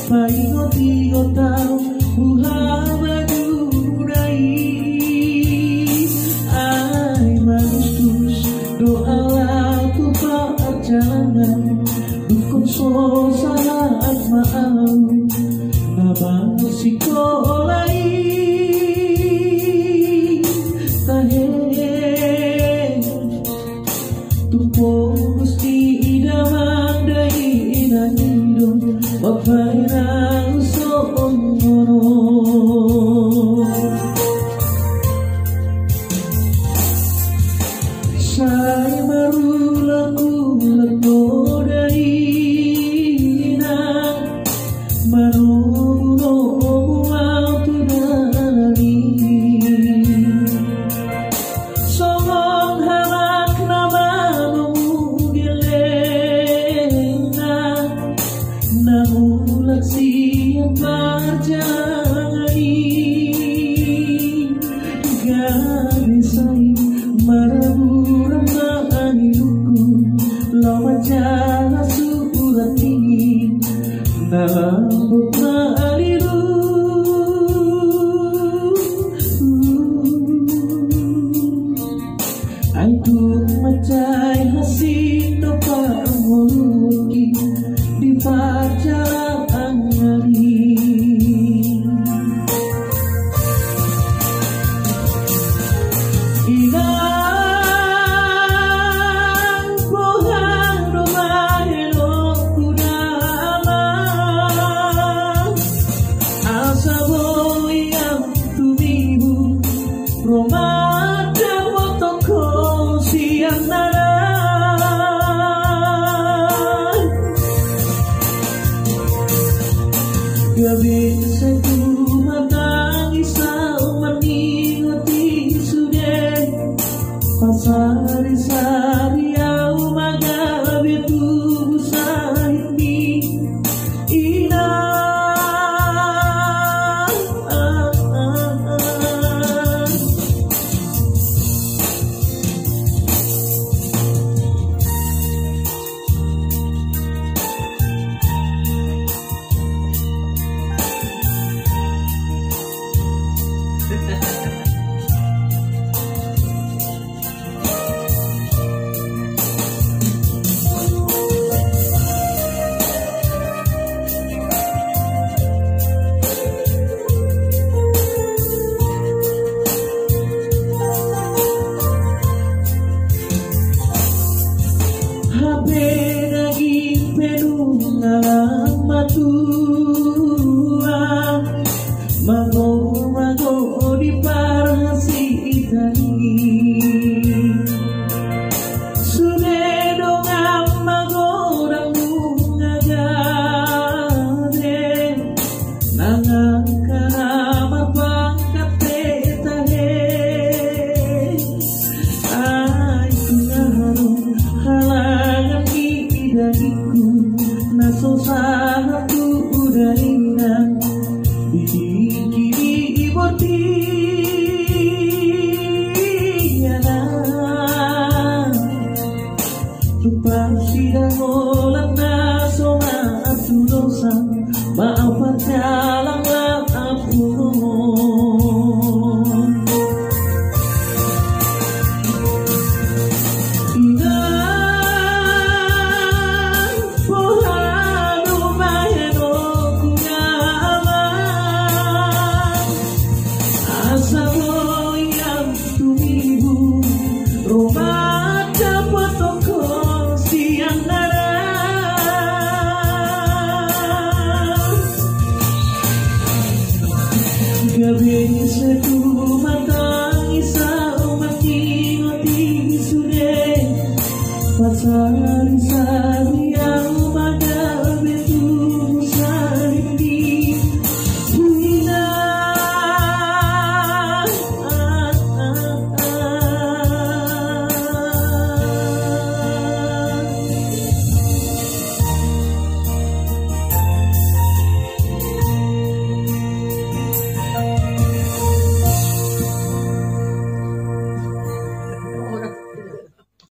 paingoti tahu buhabadurai ai malustus doa tu perjalanan dukun so saat mau nabang sikolai tahe tupo gusti idamang dai inanido bapairang soongono saya marulang-ulang dari na marulo waktu dari songong hamak nama mengudilena namulah siap berjani gadisai maraburang maaniluku lawan jalan surat ini dalam buka aliru aku macai hasil topa muluki di perjalanan hari inang pohon rumah elok kudama asa boy yang tumibu rumah dan motoko siang nada gak bisa ku menangis meningati sudah pasari-sari au magabe tubuh sahini inang habe naging penungalang matua mago di parhasitani sudah dongam magorang ngagade nangang karama pangkat tetahe ay kungaharong halangan idahiku nasosahan tu udahinan dikiri iborti yana lupa sidang olang naso maaf dosa maaf jalan